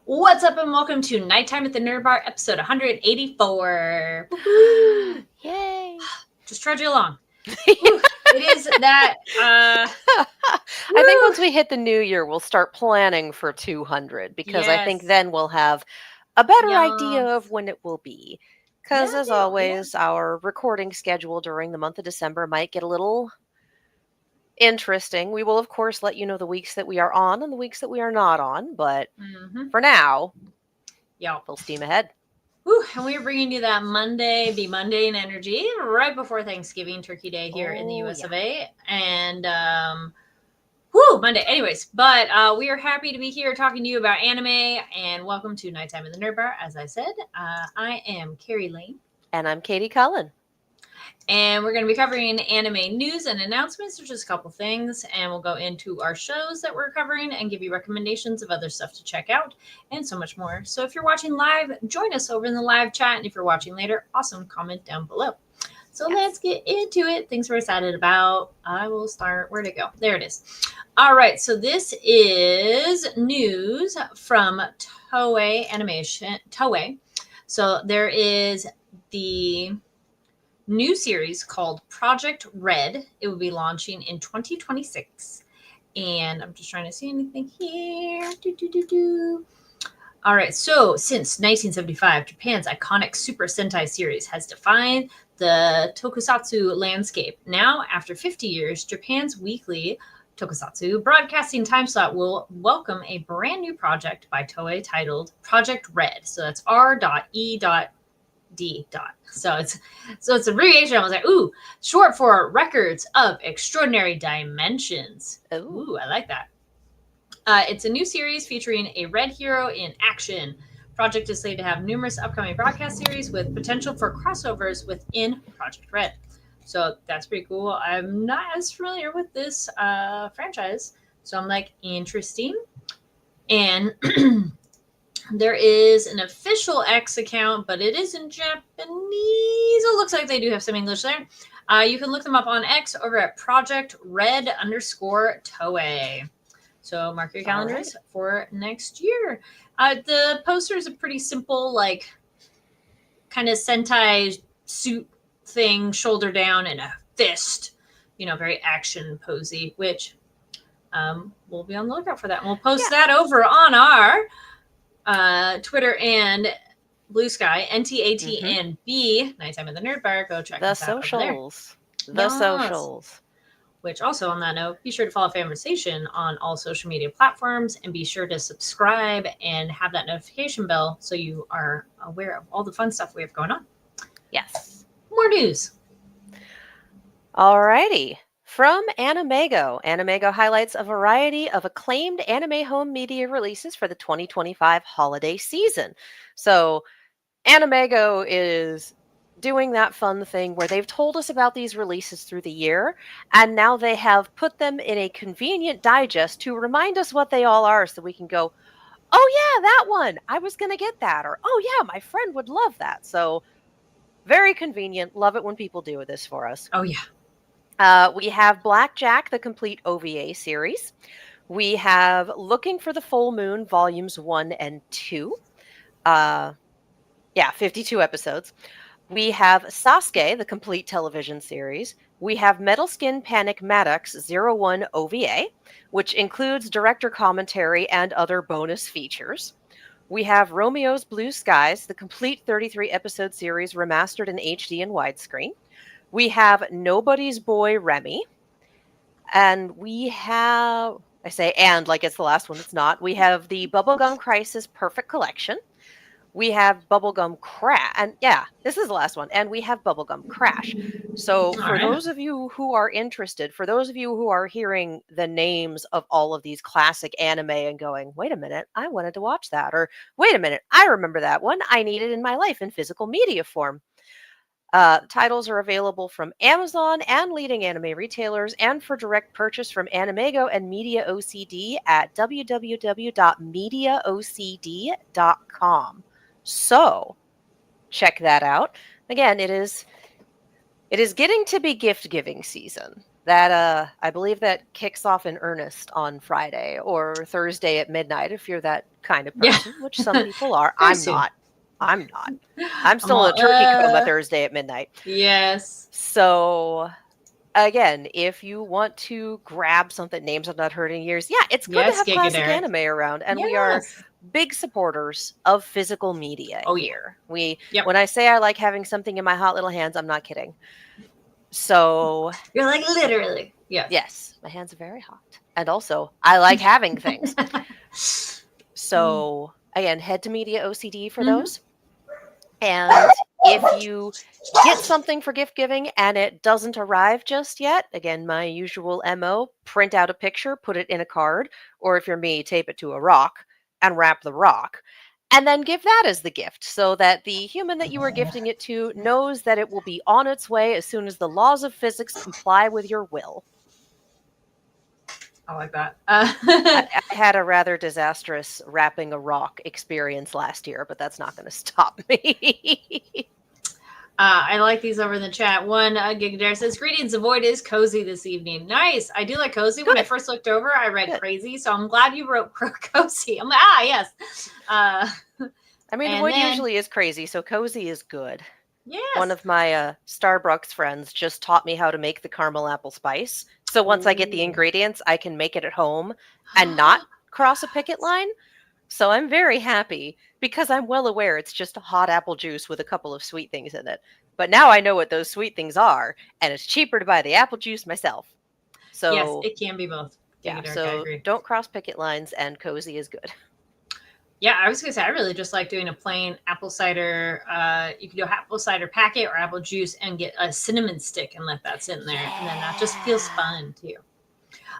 What's up and welcome to Nighttime at the Nerd Bar, episode 184. Yay! Just trudging along. It is that, I think once we hit the new year, we'll start planning for 200 because I think yes. then we'll have a better Yeah. idea of when it will be. Because Yeah, as always, our recording schedule during the month of December might get a little interesting. We will, of course, let you know the weeks that we are on and the weeks that we are not on, but for now, Yo. full steam ahead. And we are bringing you that Monday in energy right before Thanksgiving, Turkey Day here in the US of A. And, Monday. Anyways, but we are happy to be here talking to you about anime, and welcome to Nighttime in the Nerd Bar. As I said, I am Carrie Lane. And I'm Katie Cullen. And we're going to be covering anime news and announcements, which is a couple things. And we'll go into our shows that we're covering and give you recommendations of other stuff to check out and so much more. So if you're watching live, join us over in the live chat. And if you're watching later, awesome, comment down below. So Let's get into it. Things we're excited about. I will start. Where'd it go? There it is. All right. So this is news from Toei Animation. Toei. So there is the new series called Project Red. It will be launching in 2026. And I'm just trying to see anything here. All right. So since 1975, Japan's iconic Super Sentai series has defined the tokusatsu landscape. Now, after 50 years, Japan's weekly tokusatsu broadcasting time slot will welcome a brand new project by Toei titled Project Red. So that's R.E. D. So it's abbreviation. I was like, ooh, short for Records of Extraordinary Dimensions. Ooh, I like that. It's a new series featuring a red hero in action. Project is slated to have numerous upcoming broadcast series with potential for crossovers within Project Red. So that's pretty cool. I'm not as familiar with this franchise, so I'm like, interesting. And there is an official X account, but it is in Japanese. It looks like they do have some English there. You can look them up on X over at Project Red _Toei. So mark your calendars for next year. The poster is a pretty simple, like, kind of Sentai suit thing, shoulder down, and a fist. Very action posy, which we'll be on the lookout for that. And we'll post that over on our Twitter and Blue Sky, NTAT and B, Nighttime in the Nerd Bar. Go check us out over there. The socials. Which also, on that note, be sure to follow Fanversation on all social media platforms, and be sure to subscribe and have that notification bell so you are aware of all the fun stuff we have going on. Yes. More news. Alrighty. From Animego, Animego highlights a variety of acclaimed anime home media releases for the 2025 holiday season. So, Animego is doing that fun thing where they've told us about these releases through the year, and now they have put them in a convenient digest to remind us what they all are so we can go, oh yeah, that one, I was going to get that, or oh yeah, my friend would love that. So, very convenient. Love it when people do this for us. Oh yeah. We have Blackjack, the complete OVA series. We have Looking for the Full Moon, volumes 1 and 2. 52 episodes. We have Sasuke, the complete television series. We have Metal Skin Panic Maddox 01 OVA, which includes director commentary and other bonus features. We have Romeo's Blue Skies, the complete 33-episode series remastered in HD and widescreen. We have Nobody's Boy Remy. And we have, I say and like it's the last one, it's not. We have the Bubblegum Crisis Perfect Collection. We have Bubblegum Crash. And yeah, this is the last one. And we have Bubblegum Crash. So for those of you who are interested, for those of you who are hearing the names of all of these classic anime and going, wait a minute, I wanted to watch that. Or wait a minute, I remember that one. I need it in my life in physical media form. Titles are available from Amazon and leading anime retailers, and for direct purchase from Animego and Media OCD at www.mediaocd.com. So, check that out. Again, it is getting to be gift-giving season. That I believe that kicks off in earnest on Friday or Thursday at midnight if you're that kind of Yeah. person, which some people are. Very I'm soon. not. I'm not. I'm still all, in a turkey coma Thursday at midnight. Yes. So again, if you want to grab something names I've not heard in years, yeah, it's good to Yes, have Giga classic Derek. anime around, and we are Yes. big supporters of physical media Oh, yeah. here. We Yep. when I say I like having something in my hot little hands, I'm not kidding. So You're like literally. Yes. yes, my hands are very hot. And also, I like having things. So again, head to Media OCD for Mhm. those. And if you get something for gift giving and it doesn't arrive just yet, again, my usual MO, print out a picture, put it in a card, or if you're me, tape it to a rock and wrap the rock. And then give that as the gift so that the human that you are gifting it to knows that it will be on its way as soon as the laws of physics comply with your will. I like that. I had a rather disastrous wrapping a rock experience last year, but that's not going to stop me. I like these over in the chat. One, Gigadare says, "Greetings, the void is cozy this evening." Nice. I do like cozy. When I Good. first looked over, I read Good. crazy, so I'm glad you wrote cozy. I'm like, yes. I mean, the and void then- usually is crazy, so cozy is good. Yes. One of my Starbucks friends just taught me how to make the caramel apple spice. So once I get the Ooh. ingredients, I can make it at home and not cross a picket line. So I'm very happy because I'm well aware it's just a hot apple juice with a couple of sweet things in it. But now I know what those sweet things are, and it's cheaper to buy the apple juice myself. So yes, it can be both. yeah, Gigadare, I so agree. don't cross picket lines, and cozy is good. Yeah, I was gonna say I really just like doing a plain apple cider. You can do apple cider packet or apple juice and get a cinnamon stick and let that sit in there, and then that just feels fun too.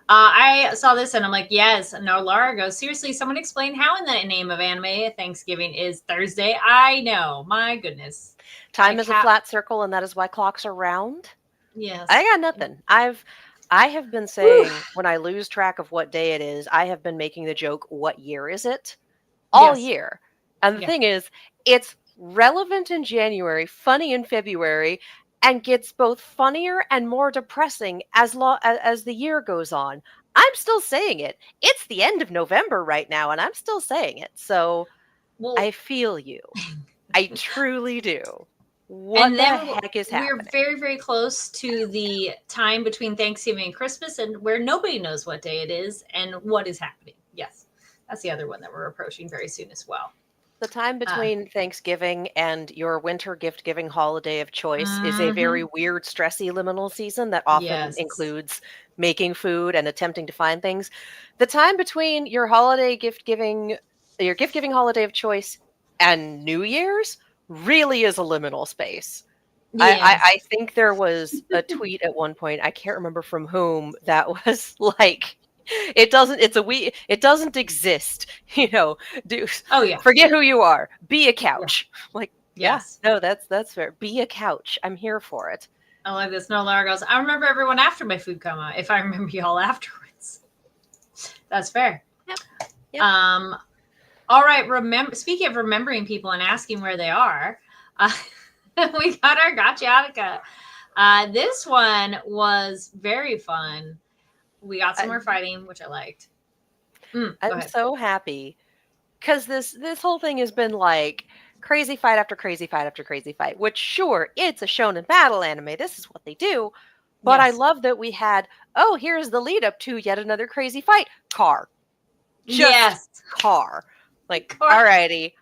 I saw this and I'm like, yes. No, Laura goes, seriously, someone explain how in the name of anime Thanksgiving is Thursday. I know, my goodness. Time is a flat circle, and that is why clocks are round. Yes. I got nothing. I have been saying when I lose track of what day it is, I have been making the joke, what year is it? All Yes. year. And the Yeah. thing is, it's relevant in January, funny in February, and gets both funnier and more depressing as the year goes on. I'm still saying it. It's the end of November right now, and I'm still saying it. So Well, I feel you. I truly do. What and the then heck is we're happening? very, very close to the time between Thanksgiving and Christmas, and where nobody knows what day it is and what is happening. Yes, that's the other one that we're approaching very soon as well. The time between Thanksgiving and your winter gift giving holiday of choice is a very weird, stressy liminal season that often includes making food and attempting to find things. The time between your gift giving holiday of choice and New Year's really is a liminal space. Yes. I think there was a tweet at one point, I can't remember from whom, that was like, it doesn't exist, Oh yeah. forget who you are, be a couch. Like, Yes. yeah, no, that's fair. Be a couch. I'm here for it. I like this. No, Laura goes, I remember everyone after my food coma, if I remember y'all afterwards. That's fair. Yep. All right. Speaking of remembering people and asking where they are, we got our Gotcha Attica. This one was very fun. We got some more fighting, which I liked. I'm so happy because this whole thing has been like crazy fight after crazy fight after crazy fight, which sure, it's a shonen battle anime. This is what they do. But Yes. I love that we had, here's the lead up to yet another crazy fight. Car. Just car. Like, alrighty.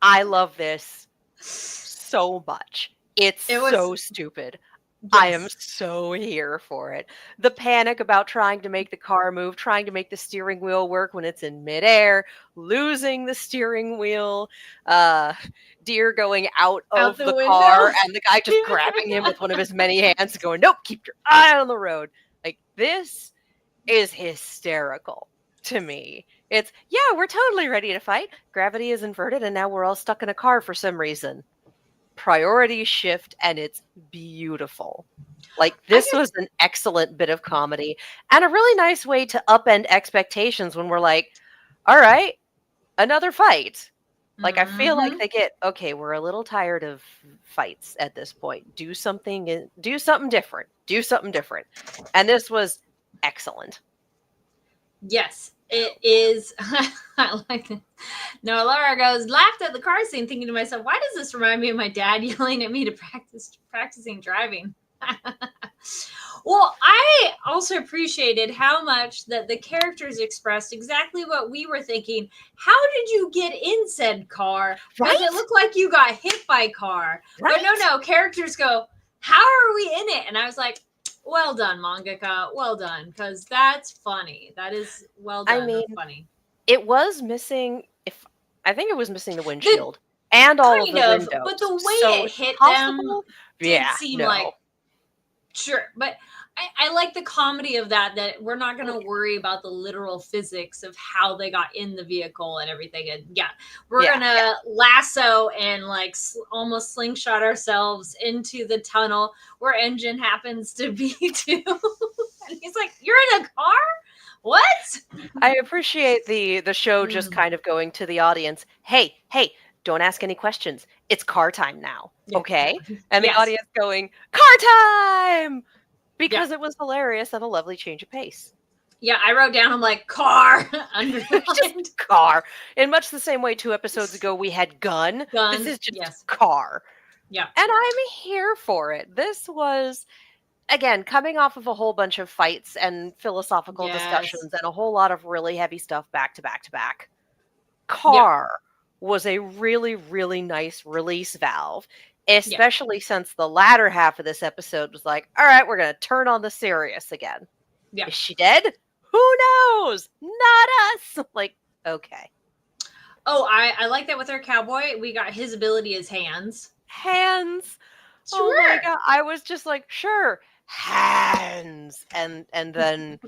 I love this so much. It's so stupid. Yes. I am so here for it. The panic about trying to make the car move, trying to make the steering wheel work when it's in midair, losing the steering wheel, Deer going out of the car, and the guy just grabbing him with one of his many hands and going, nope, keep your eye on the road. Like, this is hysterical to me. It's, we're totally ready to fight. Gravity is inverted, and now we're all stuck in a car for some reason. Priorities shift, and it's beautiful. Like, this was an excellent bit of comedy and a really nice way to upend expectations when we're like, all right, another fight. Like, I feel like Mhm. they get, okay, we're a little tired of fights at this point. Do something different. Do something different. And this was excellent. Yes, it is. I like it. No, Laura goes, laughed at the car scene, thinking to myself, why does this remind me of my dad yelling at me to practicing driving? Well, I also appreciated how much that the characters expressed exactly what we were thinking. How did you get in said car? Because it Right? looked like you got hit by car. But Right? no, characters go, how are we in it? And I was like, well done, mangaka. Well done. Because that's funny. That is well I done. mean, Funny. it was missing, if I think it was missing the The windshield and all of kind the of, but windows. the way So it it's hit them possible. did Yeah, seem no. like sure, but I like the comedy of that we're not going to worry about the literal physics of how they got in the vehicle and everything. And yeah, we're Yeah, going to lasso and like almost slingshot ourselves into the tunnel where Engine happens to be too. And he's like, "You're in a car? What?" I appreciate the show just Mm, kind of going to the audience, hey, don't ask any questions. It's car time now, yeah. okay? And the Yes. audience going, car time! Yeah. Because it was hilarious and a lovely change of pace. Yeah, I wrote down I'm like car Just underlined. car. In much the same way 2 episodes ago we had gun, this Gun. is just Yes. car. Yeah. And I'm here for it. This was, again, coming off of a whole bunch of fights and philosophical Yes. discussions and a whole lot of really heavy stuff back to back to back. Yeah. Car was a really, really nice release valve, Yeah. especially since the latter half of this episode was like, all right, we're going to turn on the serious again. Yeah. Is she dead? Who knows? Not us. Like, okay. Oh, I like that with our cowboy. We got his ability as hands. Hands. Oh my Sure. god. I was just like, sure, hands. And then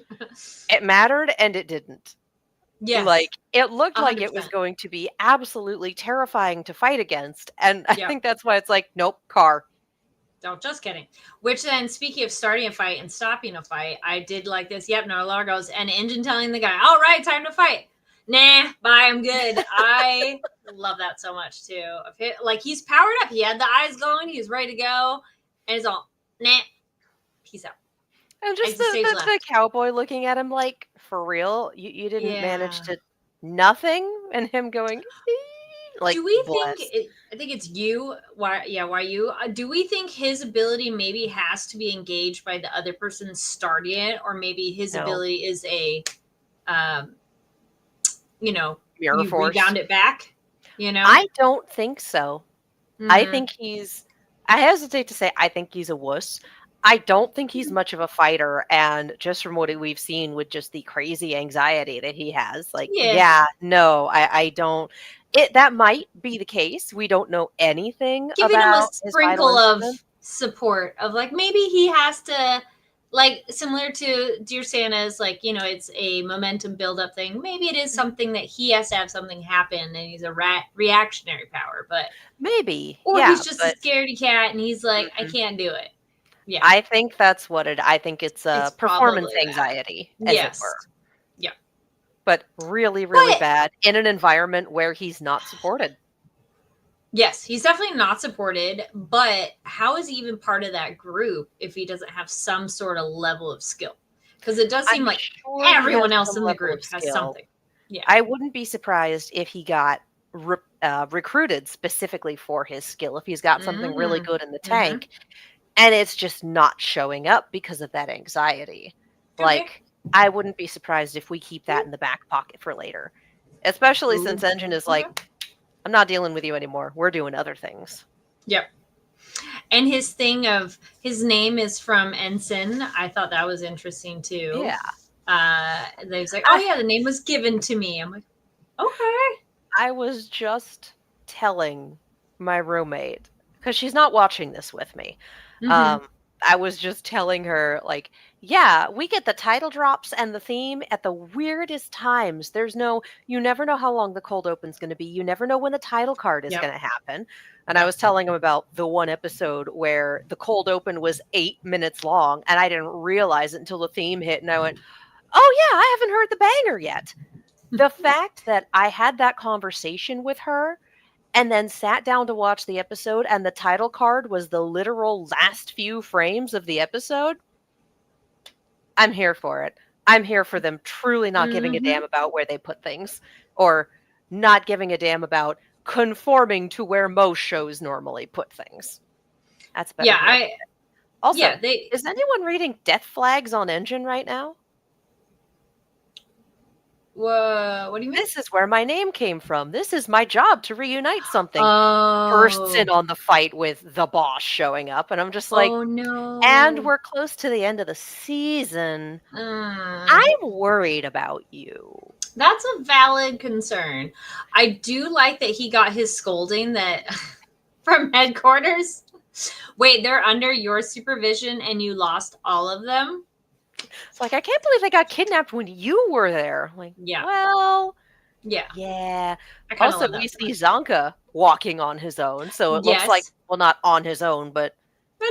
it mattered and it didn't. Yes. Like, it looked like it was 100%. going to be absolutely terrifying to fight against. And I Yeah. think that's why it's like, nope, car. No, just kidding. Which then, speaking of starting a fight and stopping a fight, I did like this. Yep, no Largos and Engine telling the guy, "All right, time to fight." Nah, bye, I'm good. I love that so much too. Like he's powered up. He had the eyes going. He's ready to go, and it's all nah. Peace out. And just Exit stage the left. cowboy looking at him like, for real? You didn't manage Yeah. to nothing? And him going, like, Do we think? bless. I think it's you. Why? Yeah, why you? Do we think his ability maybe has to be engaged by the other person starting it, or maybe his No. ability is a, um, Mirror you force. rebound it back? You know, I don't think so. I Mhm. think I hesitate to say I think he's a wuss. I don't think he's much of a fighter. And just from what we've seen with just the crazy anxiety that he has, like, Yeah. no, I don't. That might be the case. We don't know anything Giving him a about his vital sprinkle of instrument. support of like maybe he has to like similar to Dear Santa's like it's a momentum build up thing. Maybe it is something that he has to have something happen and he's a reactionary power, but Maybe, or yeah, he's just a but scaredy cat and he's like I mhm. can't do it. Yeah, I think that's what it. I think it's it's a performance probably that. anxiety, as it Yes. were, Yeah. but really, really But bad in an environment where he's not supported. yes, he's definitely not supported, but how is he even part of that group if he doesn't have some sort of level of skill? Because it does seem I'm like sure he has everyone else some in the level group of has skill. something. Yeah. I wouldn't be surprised if he got recruited specifically for his skill, if he's got something really good in the Mm-hmm. tank, and it's just not showing up because of that anxiety. Okay. Like, I wouldn't be surprised if we keep that in the back pocket for later. Especially since Engine is like, I'm not dealing with you anymore. We're doing other things. Yep. And his thing of his name is from Ensign. I thought that was interesting too. Yeah. They was like, oh yeah, the name was given to me. I'm like, okay. I was just telling my roommate, because she's not watching this with me. Mm-hmm. I was just telling her, like, yeah, we get the title drops and the theme at the weirdest times. You never know how long the cold open's going to be. You never know when the title card is going to happen. And I was telling him about the one episode where the cold open was 8 minutes long, and I didn't realize it until the theme hit, and I went, oh yeah, I haven't heard the banger yet. The fact that I had that conversation with her and then sat down to watch the episode, and the title card was the literal last few frames of the episode, I'm here for it. I'm here for them truly not giving a damn about where they put things, or not giving a damn about conforming to where most shows normally put things. That's better. Yeah, Also, is anyone reading Death Flags on Engine right now? What do you mean? This is where my name came from. This is my job to reunite something. Oh. Bursts in on the fight with the boss showing up, and I'm just like, oh no. And we're close to the end of the season. I'm worried about you. That's a valid concern. I do like that he got his scolding that from headquarters. Wait, they're under your supervision and you lost all of them? It's like, I can't believe they got kidnapped when you were there. Like, yeah. Well, yeah. Also, we see Zonka walking on his own, so it looks like, well, not on his own, but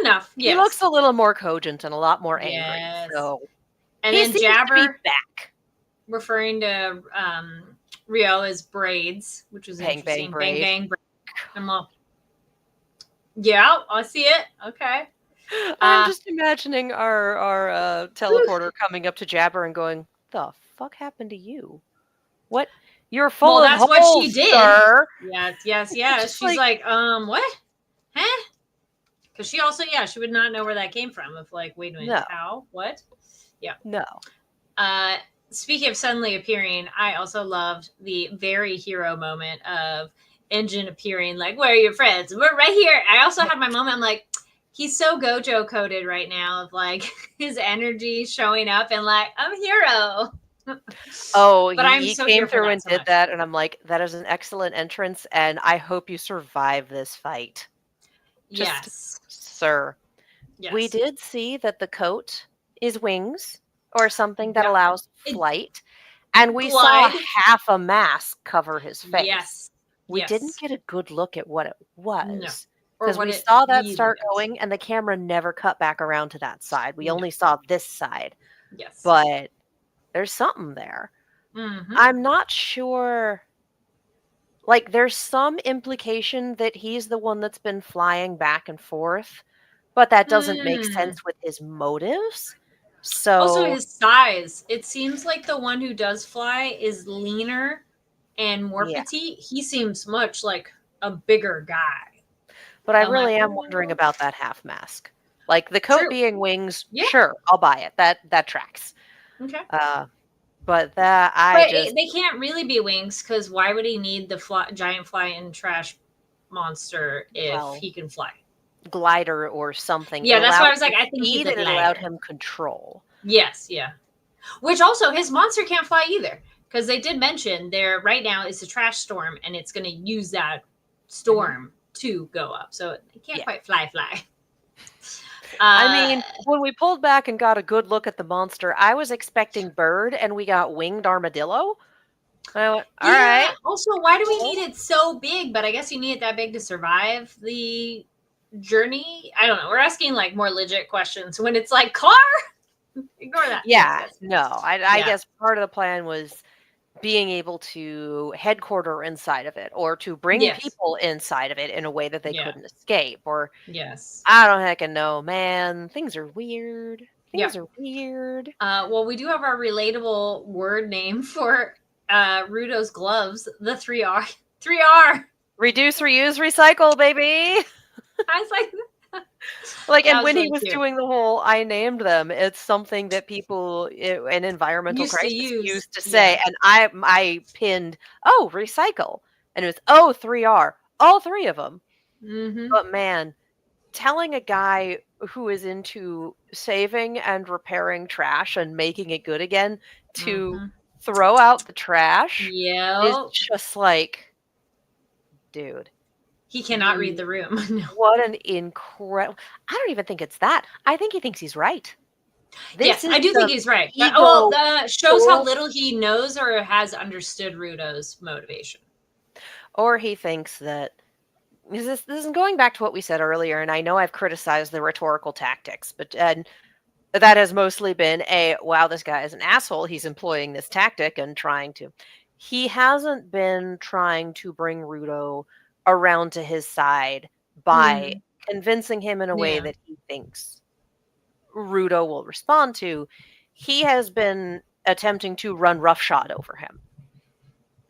enough. He looks a little more cogent and a lot more angry. So, and then Jabber back, referring to Rio as braids, which was bang interesting. Bang bang. I'm all, yeah, I see it. Okay. I'm just imagining our teleporter coming up to Jabber and going, "The fuck happened to you? What? You're full of holes, what she did. Sir." Yes. She's like, what? Huh? Because she also, she would not know where that came from. Of like, wait a minute, how? What? Yeah. No. Speaking of suddenly appearing, I also loved the very hero moment of Engine appearing, like, where are your friends? We're right here. I also had my moment, I'm like, he's so Gojo coded right now of like his energy showing up and like, I'm a hero. But he came through and did that, and I'm like, that is an excellent entrance, and I hope you survive this fight. Yes. Sir. Yes. We did see that the coat is wings or something that allows flight, and we saw half a mask cover his face. Yes. We didn't get a good look at what it was. No. Because we saw that start going, and the camera never cut back around to that side. We only saw this side. Yes. But there's something there. Mm-hmm. I'm not sure. Like, there's some implication that he's the one that's been flying back and forth, but that doesn't make sense with his motives. So also his size. It seems like the one who does fly is leaner and more petite. He seems much like a bigger guy. But I really am wondering about that half mask. Like, the coat being wings, sure, I'll buy it. That tracks. Okay. But they can't really be wings, because why would he need the giant flying trash monster if he can fly? Glider or something. Yeah, that's why I was like, I think he's a glider. It allowed him control. Yes, yeah. Which also, his monster can't fly either, because they did mention there right now is a trash storm, and it's going to use that storm to go up. So it can't quite fly. I mean, when we pulled back and got a good look at the monster, I was expecting bird, and we got winged armadillo. I went, all right. Also, why do we need it so big? But I guess you need it that big to survive the journey. I don't know. We're asking like more legit questions when it's like car. Ignore that. Yeah, no. I guess part of the plan was being able to headquarter inside of it, or to bring people inside of it in a way that they couldn't escape, or I don't heckin' know, man. Things are weird. Things are weird. Well, we do have our relatable word name for Rudo's gloves, the 3R. 3R. Reduce, reuse, recycle, baby. I was like, and when he was doing the whole I named them, it's something that people in environmental crisis used to say, and I pinned, recycle, and it was 3R, all three of them. But man, telling a guy who is into saving and repairing trash and making it good again to throw out the trash is just like, dude. He cannot read the room. No. What an incredible... I don't even think it's that. I think he thinks he's right. Yes, I do think he's right. Well, shows how little he knows or has understood Rudo's motivation. Or he thinks that... This is going back to what we said earlier, and I know I've criticized the rhetorical tactics, but that has mostly been wow, this guy is an asshole. He's employing this tactic and trying to... He hasn't been trying to bring Rudo around to his side by Mhm. convincing him in a way Yeah. that he thinks Rudo will respond to. He has been attempting to run roughshod over him.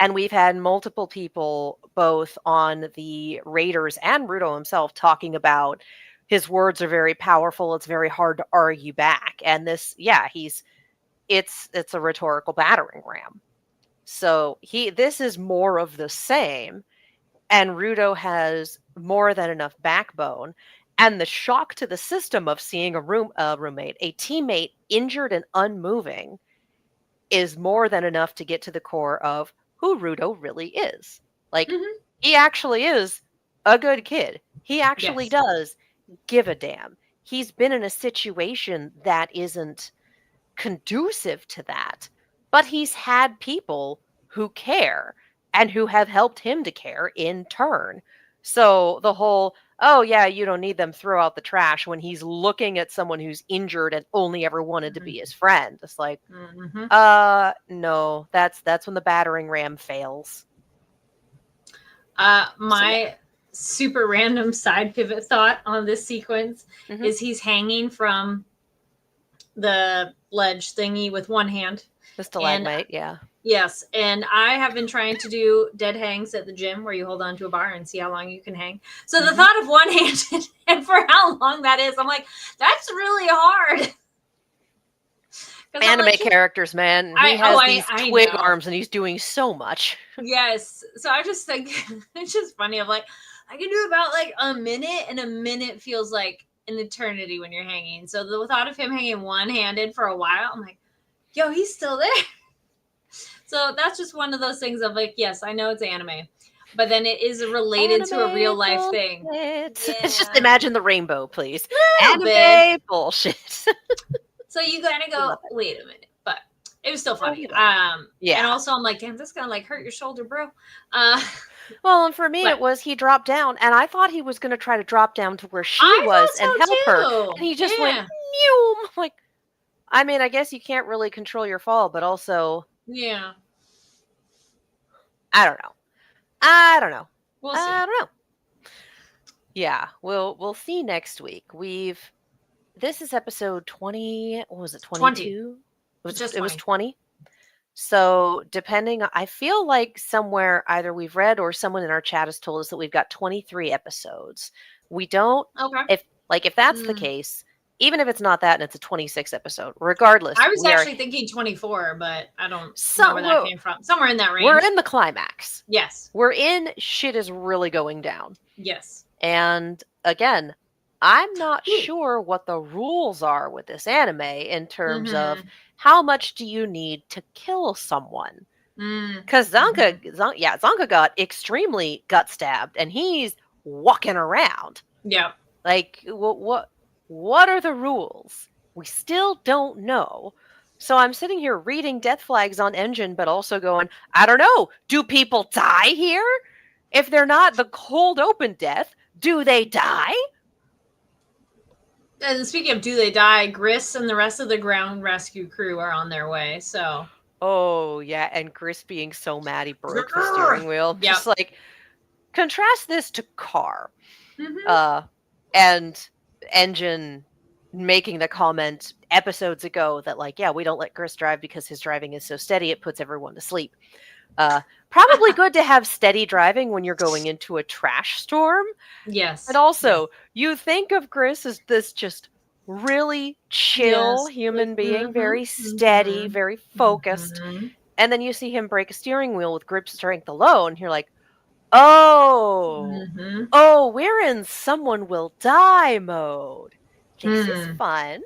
And we've had multiple people, both on the Raiders and Rudo himself, talking about his words are very powerful. It's very hard to argue back. And this, yeah, it's a rhetorical battering ram. So this is more of the same. And Rudo has more than enough backbone. And the shock to the system of seeing a roommate, a teammate injured and unmoving, is more than enough to get to the core of who Rudo really is. Like, Mhm. he actually is a good kid. He actually Yes. does give a damn. He's been in a situation that isn't conducive to that, but he's had people who care and who have helped him to care in turn. So the whole, oh yeah, you don't need them, throw out the trash, when he's looking at someone who's injured and only ever wanted to Mhm. be his friend. It's like, Mhm. no, that's when the battering ram fails. My super random side pivot thought on this sequence Mhm. is he's hanging from the ledge thingy with one hand. The stalagmite, yeah. Yes, and I have been trying to do dead hangs at the gym where you hold on to a bar and see how long you can hang. So the Mhm. thought of one-handed and for how long that is, I'm like, that's really hard. 'Cause I'm Anime like, characters, man. He has these I twig know. arms and he's doing so much. Yes. So I just think it's just funny. I'm like, I can do about like a minute, and a minute feels like an eternity when you're hanging. So the thought of him hanging one-handed for a while, I'm like, yo, he's still there. So that's just one of those things of like, yes, I know it's anime, but then it is related to a real life Anime thing. bullshit. Yeah, Just imagine the rainbow, please. a little bit. Anime bullshit. So you kind of go, Love it. wait a minute, but it was still funny. Yeah. And also I'm like, damn, this is gonna like hurt your shoulder, bro. Well, and for me, But it was he dropped down, and I thought he was going to try to drop down to where she I was thought and so help her, too. and he just went, Yeah, mew. Like, I mean, I guess you can't really control your fall, but also, yeah. I don't know. I don't know. We'll see. I don't know. Yeah, we'll see next week. This is episode 20. What was it? 22? Just It was 20. 20. So depending, I feel like somewhere either we've read or someone in our chat has told us that we've got 23 episodes. We don't, Okay. if that's the Mm. case, even if it's not that and it's a 26 episode, regardless, I was we actually thinking 24, but I don't know where that we're, came from. Somewhere in that range. we're in the climax. Yes. We're in shit is really going down. Yes. And again, I'm not sure what the rules are with this anime in terms of how much do you need to kill someone. Because Zonka got extremely gut stabbed, and he's walking around. Yeah. Like, what are the rules? We still don't know. So I'm sitting here reading death flags on Engine, but also going, I don't know. Do people die here? If they're not the cold open death, do they die? And speaking of do they die, Gris and the rest of the ground rescue crew are on their way. So. Oh, yeah. And Gris being so mad he broke the steering wheel. Yep. Just like, contrast this to Car. Mm-hmm. And Engine making the comment episodes ago that, like, yeah, we don't let Gris drive because his driving is so steady, it puts everyone to sleep. Probably good to have steady driving when you're going into a trash storm. Yes. And also, you think of Gris as this just really chill human being, very steady, very focused. And then you see him break a steering wheel with grip strength alone. You're like, oh, we're in someone will die mode. This is fun.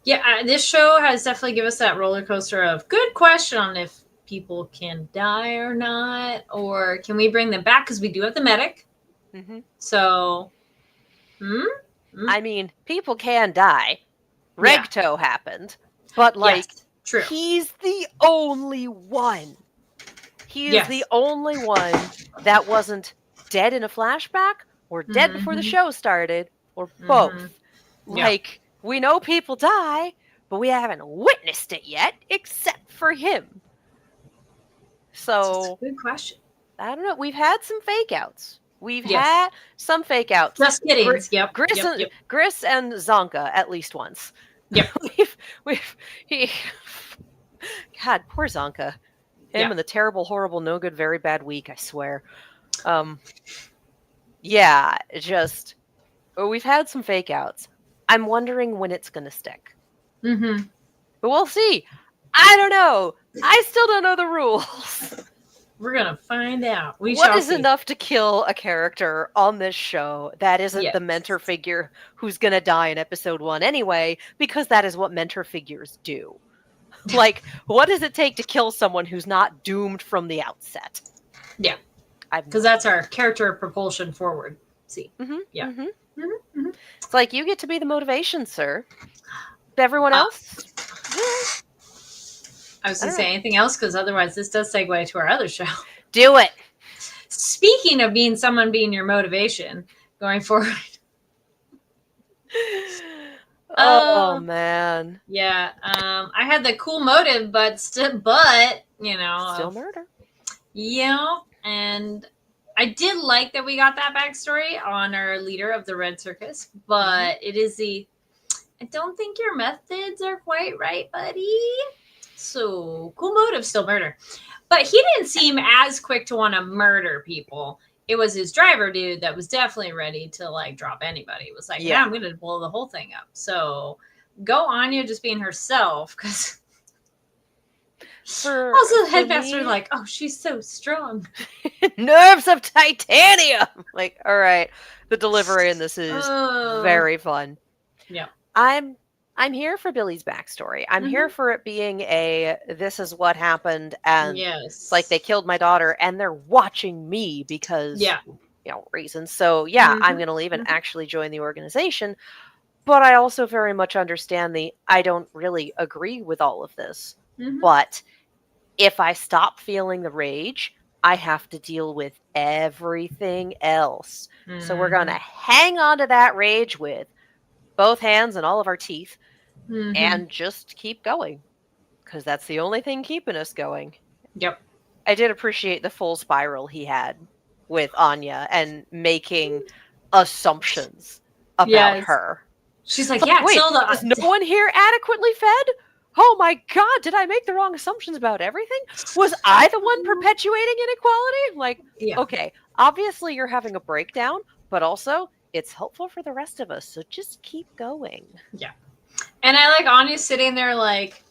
Yeah, this show has definitely given us that roller coaster of good question on if people can die or not, or can we bring them back, because we do have the medic. So, I mean, people can die. Regto happened, but like, true. He's the only one. He is the only one that wasn't dead in a flashback or dead before the show started or both. Like, we know people die, but we haven't witnessed it yet except for him. So, good question. I don't know. We've had some fake outs. We've Yes. had some fake outs. Just kidding. Yep. Gris and Zonka at least once. Yep. God, poor Zonka. Him and the terrible, horrible, no good, very bad week, I swear. Yeah, just we've had some fake outs. I'm wondering when it's gonna stick. Mm-hmm. But we'll see. I don't know. I still don't know the rules. We're gonna find out. What is enough to kill a character on this show that isn't the mentor figure who's gonna die in episode 1 anyway, because that is what mentor figures do. Like, what does it take to kill someone who's not doomed from the outset? Yeah. Because that's our character propulsion forward. See. Mm-hmm. Yeah. Mm-hmm. Mm-hmm. Mm-hmm. It's like, you get to be the motivation, sir. Everyone else? I was going to say anything else, because otherwise this does segue to our other show. Do it. Speaking of someone being your motivation going forward. Oh, man. Yeah. I had the cool motive, but still murder. Yeah. And I did like that we got that backstory on our leader of the Red Circus, but it is I don't think your methods are quite right, buddy. So cool motive, still murder. But he didn't seem as quick to want to murder people. It was his driver dude that was definitely ready to like drop anybody. It was like, yeah, I'm going to blow the whole thing up. So go Anya just being herself, because also the headmaster like, oh, she's so strong. Nerves of titanium. Like, all right, the delivery in this is very fun. Yeah, I'm here for Billy's backstory. I'm here for it being this is what happened, and like they killed my daughter and they're watching me because reasons. So I'm gonna leave and actually join the organization. But I also very much understand I don't really agree with all of this. But if I stop feeling the rage, I have to deal with everything else. So we're gonna hang on to that rage with both hands and all of our teeth. And just keep going, because that's the only thing keeping us going. Yep. I did appreciate the full spiral he had with Anya and making assumptions about her. She's like, yeah, wait, is no one here adequately fed? Oh my God, did I make the wrong assumptions about everything? Was I the one perpetuating inequality? Like, okay, obviously you're having a breakdown, but also it's helpful for the rest of us, so just keep going. Yeah. And I like Anya sitting there like,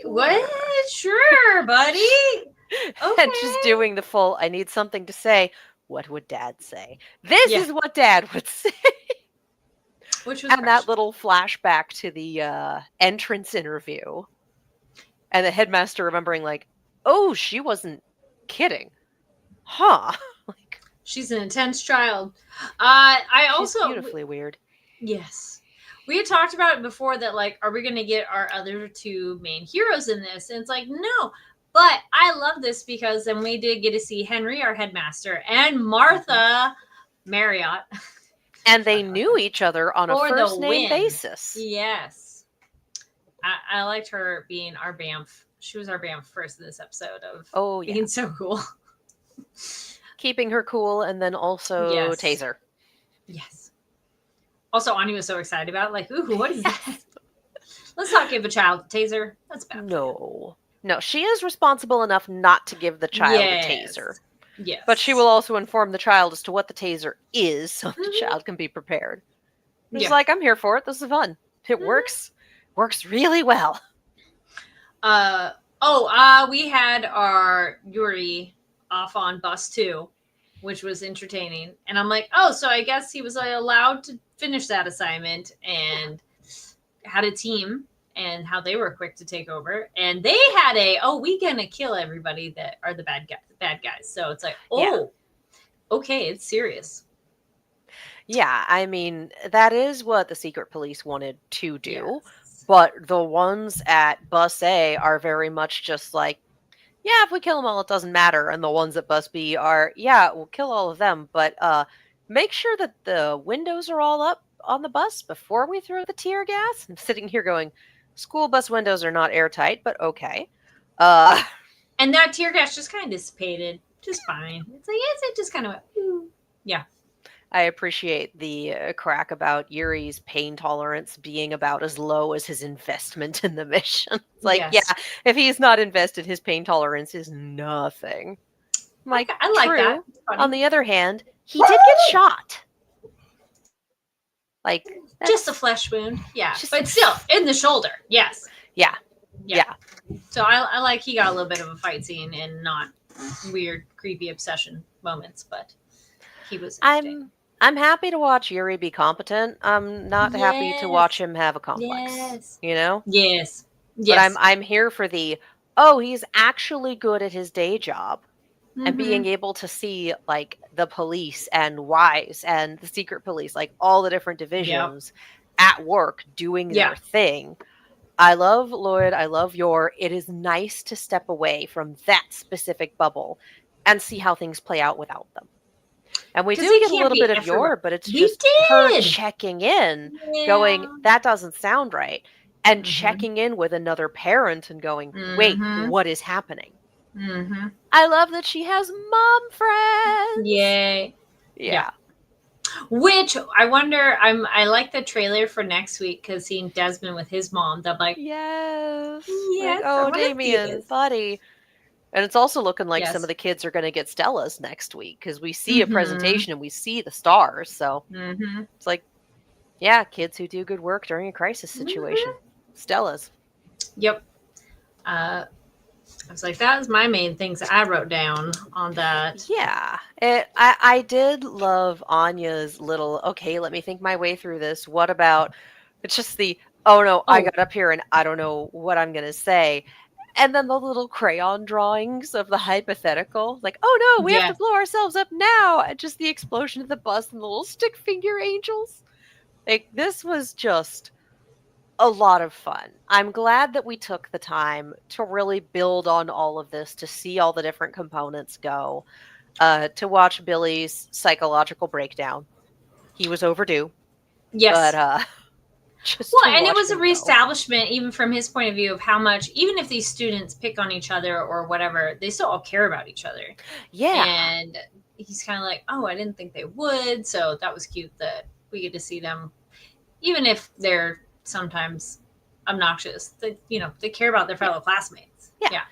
what? Sure, buddy. Okay. And just doing the full, I need something to say. What would Dad say? This is what Dad would say. Which was that little flashback to the entrance interview. And the headmaster remembering like, oh, she wasn't kidding. Huh. Like, she's an intense child. She's beautifully weird. Yes. We had talked about it before that, like, are we going to get our other two main heroes in this? And it's like, no. But I love this because then we did get to see Henry, our headmaster, and Martha Marriott. And they knew each other on a first-name basis. Yes. I liked her being our BAMF. She was our BAMF first in this episode of being so cool. Keeping her cool, and then also Taser. Yes. Also, Anya was so excited about it. Like, ooh, what is that? Let's not give a child a taser. That's bad. No, she is responsible enough not to give the child a taser. Yes. But she will also inform the child as to what the taser is, so the child can be prepared. She's like, I'm here for it. This is fun. It works really well. We had our Yuri off on bus 2, which was entertaining. And I'm like, oh, so I guess he was allowed to finish that assignment and had a team and how they were quick to take over. And they had we gonna kill everybody that are the bad guys. So it's like, okay, it's serious. Yeah, I mean, that is what the secret police wanted to do. Yes. But the ones at Bus A are very much just like, if we kill them all, it doesn't matter. And the ones at Bus B are, we'll kill all of them. But make sure that the windows are all up on the bus before we throw the tear gas. I'm sitting here going, school bus windows are not airtight, but okay. And And that tear gas just kind of dissipated just fine. It's like, yes, it just kind of went, ooh. Yeah. I appreciate the crack about Yuri's pain tolerance being about as low as his investment in the mission. It's like, Yes. yeah, if he's not invested, his pain tolerance is nothing. I'm like, Okay, I like true. that. It's funny. On the other hand, he did get shot. Like, just a flesh wound. Yeah. just- But still, in the shoulder. Yes. yeah. So I like he got a little bit of a fight scene and not weird, creepy obsession moments, but he was I'm happy to watch Yuri be competent. I'm not happy to watch him have a complex. Yes. You know? Yes. But I'm here for the, oh, he's actually good at his day job. And being able to see like the police and WISE and the secret police, like all the different divisions at work doing their thing. I love Lloyd. I love Yor. It is nice to step away from that specific bubble and see how things play out without them. And we do get a little bit of Yor, but it's just her checking in, going, that doesn't sound right. And checking in with another parent and going, wait, what is happening? I love that she has mom friends. Yay. Yeah. Which I wonder, I like the trailer for next week because seeing Desmond with his mom, I'm like, yes. Yes. Like, oh, Damien, buddy. And it's also looking like some of the kids are going to get Stellas next week because we see a presentation and we see the stars. So it's like, yeah, kids who do good work during a crisis situation. Stellas. Yep. I was like, that was my main things that I wrote down on that. Yeah. I did love Anya's little, okay, let me think my way through this. What about, it's just the, oh no, I got up here and I don't know what I'm going to say. And then the little crayon drawings of the hypothetical. Like, oh no, we have to blow ourselves up now. And just the explosion of the bus and the little stick figure angels. Like, this was just a lot of fun. I'm glad that we took the time to really build on all of this, to see all the different components go, to watch Billy's psychological breakdown. He was overdue. Yes. But, and it was a reestablishment, even from his point of view, of how much, even if these students pick on each other or whatever, they still all care about each other. Yeah. And he's kind of like, oh, I didn't think they would. So that was cute that we get to see them, even if they're sometimes obnoxious, they care about their fellow classmates. Yeah.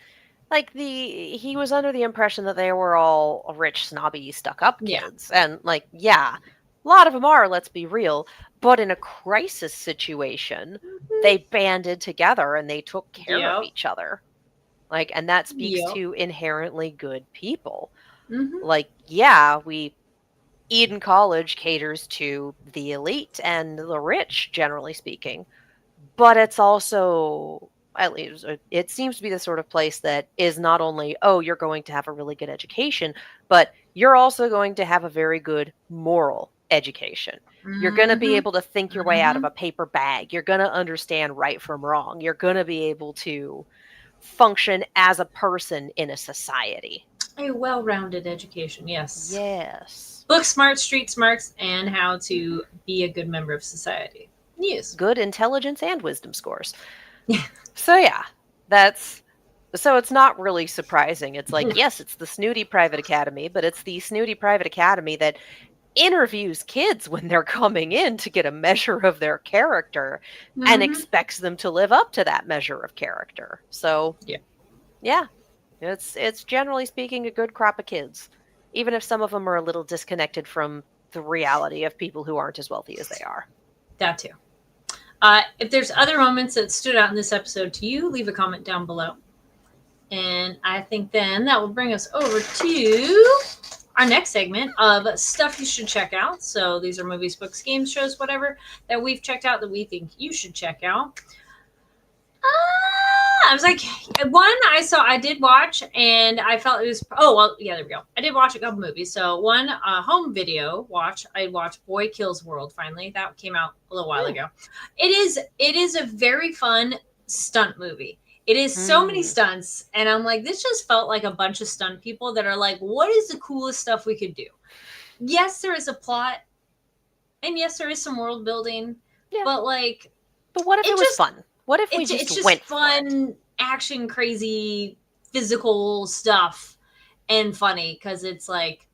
Like he was under the impression that they were all rich, snobby, stuck up kids. And like, a lot of them are, let's be real. But in a crisis situation, they banded together and they took care of each other. Like, and that speaks to inherently good people. Like, Eden College caters to the elite and the rich, generally speaking. But it's also, at least, it seems to be the sort of place that is not only, oh, you're going to have a really good education, but you're also going to have a very good moral education. You're going to be able to think your way out of a paper bag. You're going to understand right from wrong. You're going to be able to function as a person in a society. A well-rounded education, yes. Yes. Book smarts, street smarts, and how to be a good member of society. Yes. Good intelligence and wisdom scores. So so it's not really surprising. It's like, yes, it's the snooty private academy, but it's the snooty private academy that interviews kids when they're coming in to get a measure of their character and expects them to live up to that measure of character. So it's generally speaking a good crop of kids, even if some of them are a little disconnected from the reality of people who aren't as wealthy as they are. That too. If there's other moments that stood out in this episode to you, leave a comment down below. And I think then that will bring us over to our next segment of stuff you should check out. So these are movies, books, games, shows, whatever that we've checked out that we think you should check out. I was like, one I did watch and I felt it was, there we go. I did watch a couple movies. So one home video watch, I watched Boy Kills World finally. That came out a little while ago. It is a very fun stunt movie. It is so many stunts. And I'm like, this just felt like a bunch of stunt people that are like, what is the coolest stuff we could do? Yes, there is a plot. And yes, there is some world building. Yeah. But what if it was fun? What if we just went fun, action, crazy physical stuff and funny because it's like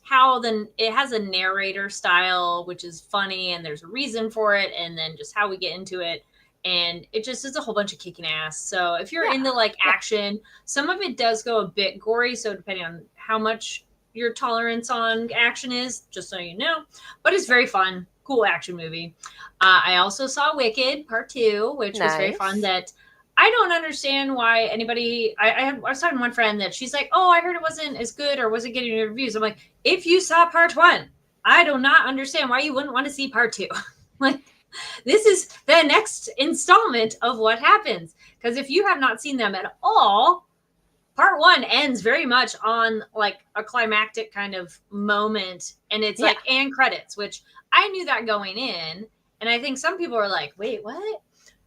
how then it has a narrator style which is funny and there's a reason for it, and then just how we get into it, and it just is a whole bunch of kicking ass. So if you're Yeah. into like Yeah. action, some of it does go a bit gory, so depending on how much your tolerance on action is, just so you know. But it's very fun, cool action movie. I also saw Wicked Part 2, which was very fun. Nice. That I don't understand why anybody. I was talking to one friend that she's like, "Oh, I heard it wasn't as good or wasn't getting reviews." I'm like, if you saw Part 1, I do not understand why you wouldn't want to see Part 2. Like, this is the next installment of what happens. Because if you have not seen them at all, Part 1 ends very much on like a climactic kind of moment, and it's Yeah. like and credits, which I knew that going in, and I think some people are like, "Wait, what?"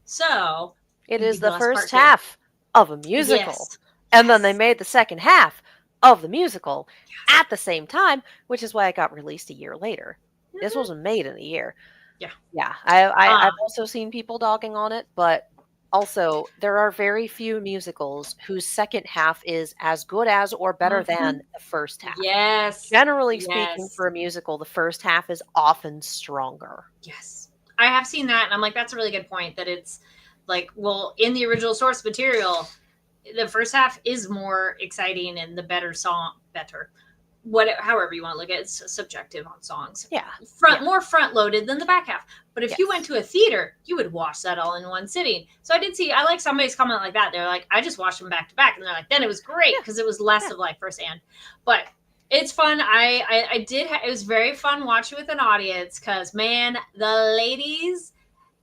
So It you is the must Part first 2. half of a musical. Yes. And then they Yes. made the second half of the musical Yes. at the same time, which is why it got released a year later. This Mhm. wasn't made in a year. Yeah. Yeah, Um, I've also seen people dogging on it, but also there are very few musicals whose second half is as good as or better than mhm. the first half. Yes. Generally speaking, Yes. for a musical, the first half is often stronger. Yes. I have seen that, and I'm like, that's a really good point. That it's like, well, in the original source material, the first half is more exciting and the better song, better, however you want to look at it, it's subjective on songs. Yeah. More front loaded than the back half. But if you went Yes. to a theater, you would watch that all in one sitting. So I like somebody's comment like that. They're like, I just watched them back to back, and they're like, then it was great Yeah. because it was less Yeah. of like first and. But it's fun. I did. It was very fun watching with an audience because man, the ladies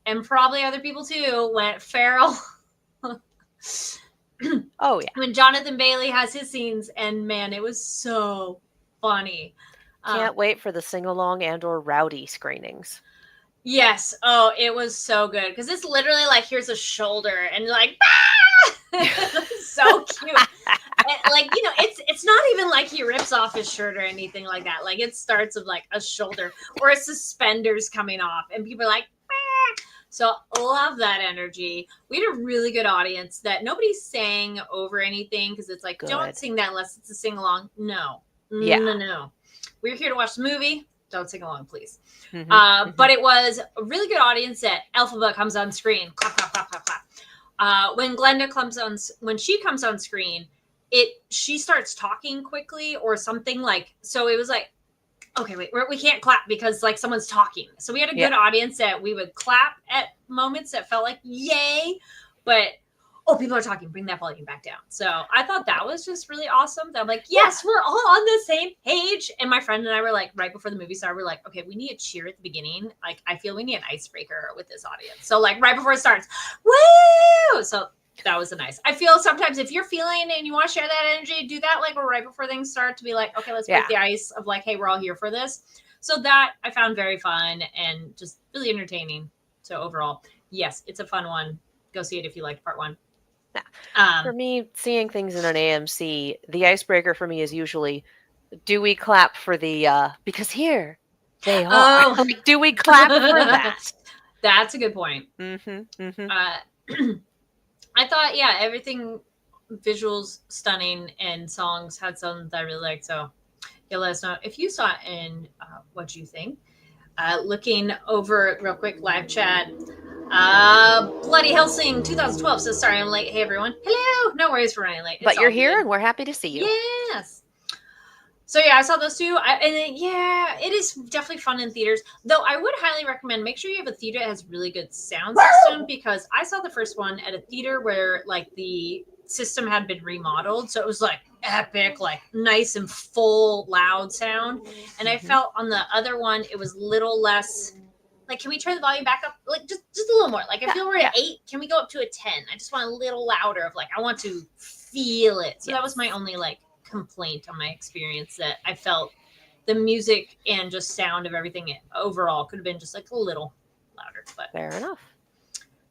and probably other people too went feral. Oh yeah. When Jonathan Bailey has his scenes, and man, it was so funny. Can't wait for the sing-along and or rowdy screenings. Yes. Oh, it was so good because it's literally like here's a shoulder and like so cute. And, like, you know, it's not even like he rips off his shirt or anything like that. Like it starts with like a shoulder or a suspenders coming off, and people are like, "Ah." So love that energy. We had a really good audience that nobody sang over anything because it's like, don't Good. sing that unless it's a sing along. No, Yeah. no. We're here to watch the movie. Don't sing along, please. Mhm. But it was a really good audience that Elphaba comes on screen. Clap, clap, clap, clap, clap. When Glenda when she comes on screen, she starts talking quickly or something like, so it was like, okay, wait, we can't clap because like someone's talking. So we had a good audience that we would clap at moments that felt like yay, but oh, people are talking, bring that volume back down. So I thought that was just really awesome. That I'm like, yes, we're all on the same page. And my friend and I were like, right before the movie started, we're like, okay, we need a cheer at the beginning. Like, I feel we need an icebreaker with this audience. So like right before it starts, woo! So that was nice. I feel sometimes if you're feeling and you want to share that energy, do that like right before things start to be like, okay, let's break the ice of like, hey, we're all here for this. So that I found very fun and just really entertaining. So overall, yes, it's a fun one. Go see it if you liked part one. For me, seeing things in an AMC, the icebreaker for me is usually, do we clap for the because here they are. Oh. Like, do we clap for that? That's a good point. I thought, yeah, everything visuals stunning and songs had some that I really liked. So yeah, let us know if you saw it and what you think. Looking over real quick, live chat. Bloody Helsing 2012 says, sorry, I'm late. Hey, everyone. Hello. No worries for running late. but you're here and we're happy to see you. Yes. So yeah, I saw those two. Yeah, it is definitely fun in theaters. Though I would highly recommend make sure you have a theater that has really good sound system, because I saw the first one at a theater where like the system had been remodeled, so it was like epic, like nice and full, loud sound. And I felt on the other one it was little less. Like, can we turn the volume back up? Like, just a little more. Like, I feel we're at 8. Can we go up to a 10? I just want a little louder. Of like, I want to feel it. So that was my only like complaint on my experience, that I felt the music and just sound of everything overall could have been just like a little louder. But fair enough.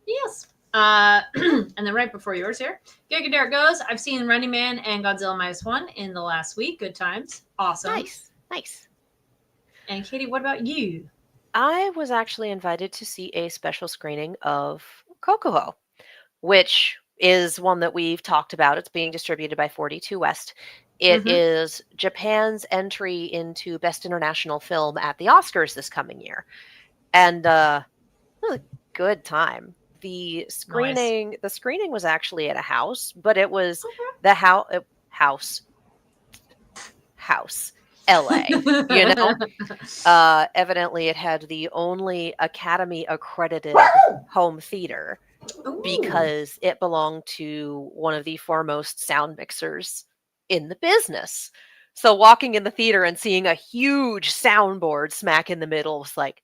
Yes. And then right before yours here, Gigadare goes, I've seen Running Man and Godzilla -1 in the last week. Good times. Awesome. Nice. And Katie, what about you? I was actually invited to see a special screening of Kokoho, which is one that we've talked about. It's being distributed by 42 West. It Mhm. is Japan's entry into Best International Film at the Oscars this coming year. And it was a good time. Nice. The screening was actually at a house, but it was Okay. the house LA, you know? Evidently it had the only Academy accredited home theater Ooh. because it belonged to one of the foremost sound mixers in the business. So walking in the theater and seeing a huge soundboard smack in the middle was like,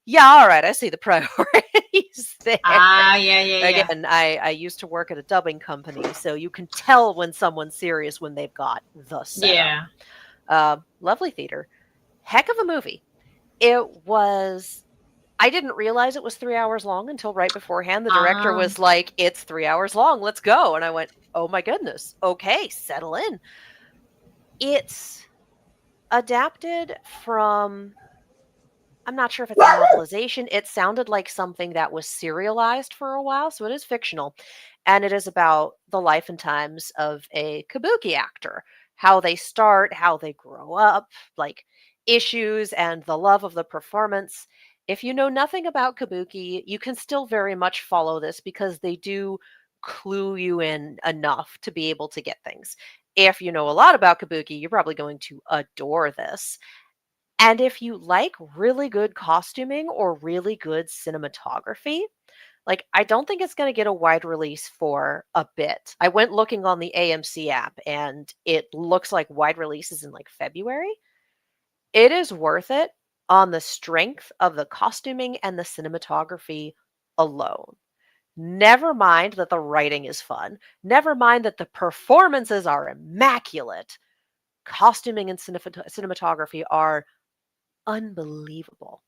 yeah, all right, I see the priorities there. Ah, yeah, yeah, yeah. Again, I used to work at a dubbing company, so you can tell when someone's serious when they've got the setup. Yeah. Lovely theater. Heck of a movie. It was I didn't realize it was 3 hours long until right beforehand. The director Um, was like, "It's 3 hours long, let's go." And I went, "Oh my goodness. Okay, settle in." It's adapted from I'm not sure if it's a novelization. It sounded like something that was serialized for a while, so it is fictional. And it is about the life and times of a kabuki actor, how they start, how they grow up, like issues and the love of the performance. If you know nothing about kabuki, you can still very much follow this because they do clue you in enough to be able to get things. If you know a lot about kabuki, you're probably going to adore this. And if you like really good costuming or really good cinematography, like I don't think it's going to get a wide release for a bit. I went looking on the AMC app and it looks like wide releases in like February. It is worth it on the strength of the costuming and the cinematography alone. Never mind that the writing is fun. Never mind that the performances are immaculate. Costuming and cinematography are unbelievable.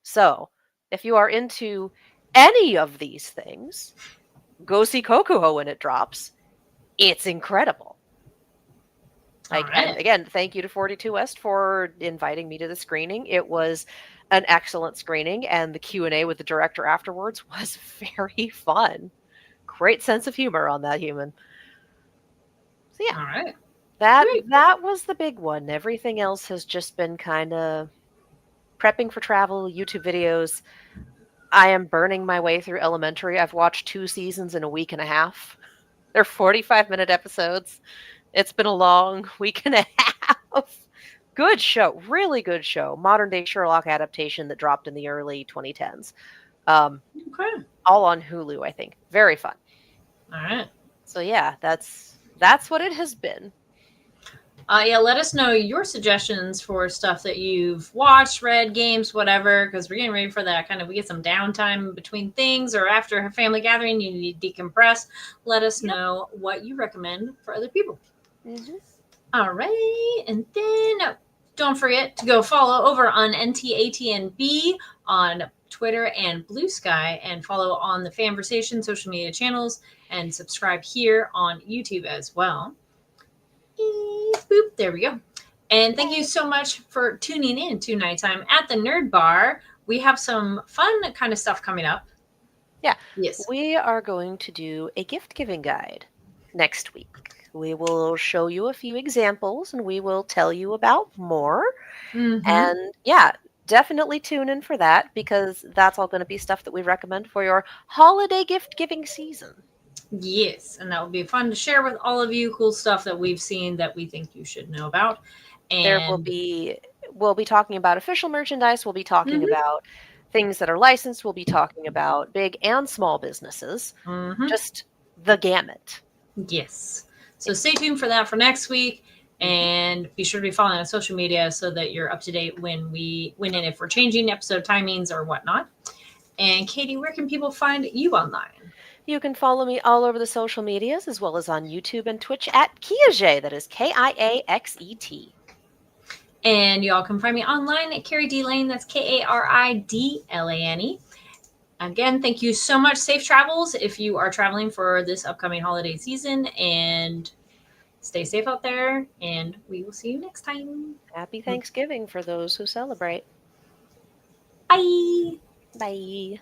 So, if you are into any of these things, go see Kokuho when it drops. It's incredible. all And right. again, thank you to 42 West for inviting me to the screening. It was an excellent screening, and the Q&A with the director afterwards was very fun. Great sense of humor on that human. So yeah, All right. that Sweet. that was the big one. Everything else has just been kind of prepping for travel, YouTube videos. I am burning my way through Elementary. I've watched 2 seasons in a week and a half. They're 45-minute episodes. It's been a long week and a half. Good show, really good show. Modern day Sherlock adaptation that dropped in the early 2010s. Um, Okay. all on Hulu, I think. Very fun. All right. So yeah, that's what it has been. Yeah, let us know your suggestions for stuff that you've watched, read, games, whatever, because we're getting ready for that. Kind of, we get some downtime between things, or after a family gathering, you need to decompress. Let us Yep. know what you recommend for other people. Hmm. All right, and then don't forget to go follow over on NTATNB on Twitter and Blue Sky, and follow on the Fanversation social media channels, and subscribe here on YouTube as well. Boop, there we go. And thank you so much for tuning in to Nighttime at the Nerd Bar. We have some fun kind of stuff coming up. Yeah. Yes. We are going to do a gift giving guide next week. We will show you a few examples and we will tell you about more. Mm-hmm. And yeah, definitely tune in for that because that's all going to be stuff that we recommend for your holiday gift giving season. Yes, and that will be fun to share with all of you. Cool stuff that we've seen that we think you should know about. There will And be we'll be talking about official merchandise, we'll be talking mm-hmm, about things that are licensed, we'll be talking about big and small businesses, mm-hmm, just the gamut. yes. Yeah. So stay tuned for that for next week. Mhm. And be sure to be following on social media so that you're up to date when and if we're changing episode timings or whatnot. And Katie, where can people find you online? You can follow me all over the social medias as well as on YouTube and Twitch at Kiaxet. That is Kiaxet. And y'all can find me online at Carrie D Lane. That's KARIDLANE. Again, thank you so much. Safe travels if you are traveling for this upcoming holiday season, and stay safe out there. And we will see you next time. Happy Thanksgiving for those who celebrate. Bye. Bye.